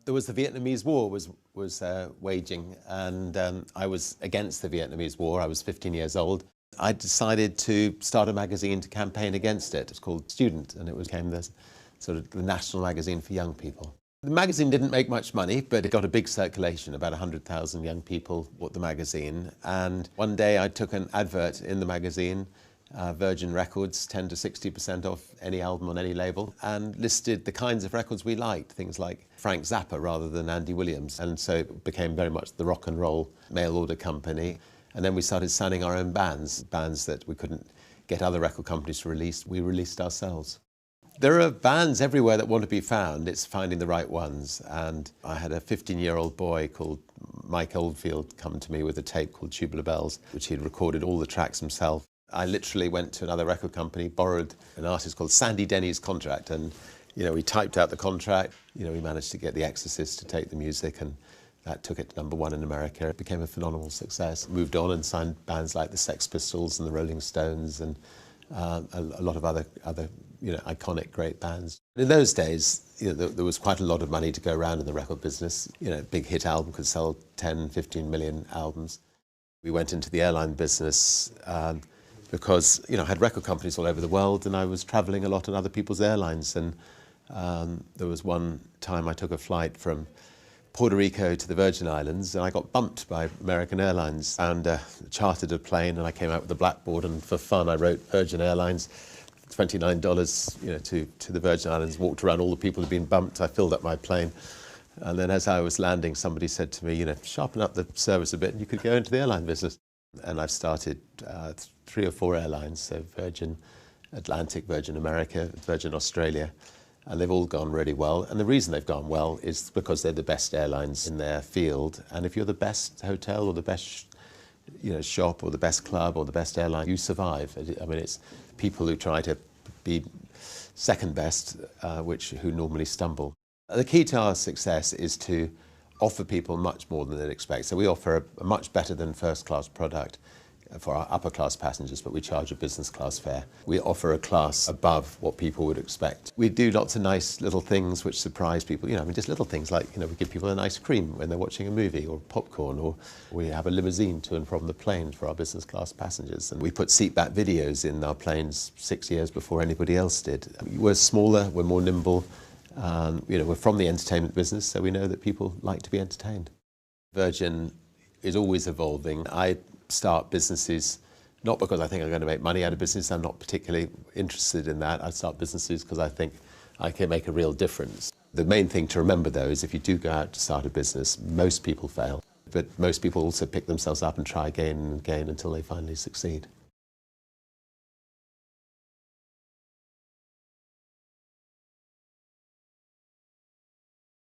There was the Vietnamese War was waging, and I was against the Vietnamese War. I was 15 years old. I decided to start a magazine to campaign against it. It was called Student, and it became the sort of the national magazine for young people. The magazine didn't make much money, but it got a big circulation. About 100,000 young people bought the magazine. And one day I took an advert in the magazine, Virgin Records, 10 to 60% off any album on any label, and listed the kinds of records we liked, things like Frank Zappa rather than Andy Williams. And so it became very much the rock and roll mail order company. And then we started signing our own bands that we couldn't get other record companies to release. We released ourselves. There are bands everywhere that want to be found. It's finding the right ones. And I had a 15-year-old boy called Mike Oldfield come to me with a tape called Tubular Bells, which he'd recorded all the tracks himself. I literally went to another record company, borrowed an artist called Sandy Denny's contract, and we typed out the contract. We managed to get The Exorcist to take the music, and that took it to #1 in America. It became a phenomenal success. Moved on and signed bands like the Sex Pistols and the Rolling Stones and a lot of other iconic great bands. In those days, there was quite a lot of money to go around in the record business. A big hit album could sell 10, 15 million albums. We went into the airline business because I had record companies all over the world, and I was traveling a lot on other people's airlines. And there was one time I took a flight from Puerto Rico to the Virgin Islands, and I got bumped by American Airlines, and chartered a plane, and I came out with a blackboard, and for fun I wrote Virgin Airlines, $29 to the Virgin Islands, walked around all the people who'd been bumped. I filled up my plane, and then as I was landing, somebody said to me, sharpen up the service a bit and you could go into the airline business. And I've started 3 or 4 airlines, so Virgin Atlantic, Virgin America, Virgin Australia, and they've all gone really well. And the reason they've gone well is because they're the best airlines in their field. And if you're the best hotel or the best shop or the best club or the best airline, you survive. I mean, it's people who try to be second best who normally stumble. The key to our success is to offer people much more than they'd expect. So we offer a much better than first-class product for our upper-class passengers, but we charge a business-class fare. We offer a class above what people would expect. We do lots of nice little things which surprise people. Just little things like, we give people an ice cream when they're watching a movie, or popcorn, or we have a limousine to and from the plane for our business-class passengers. And we put seat-back videos in our planes 6 years before anybody else did. We're smaller, we're more nimble. We're from the entertainment business, so we know that people like to be entertained. Virgin is always evolving. I start businesses not because I think I'm going to make money out of business. I'm not particularly interested in that. I start businesses because I think I can make a real difference. The main thing to remember, though, is if you do go out to start a business, most people fail. But most people also pick themselves up and try again and again until they finally succeed.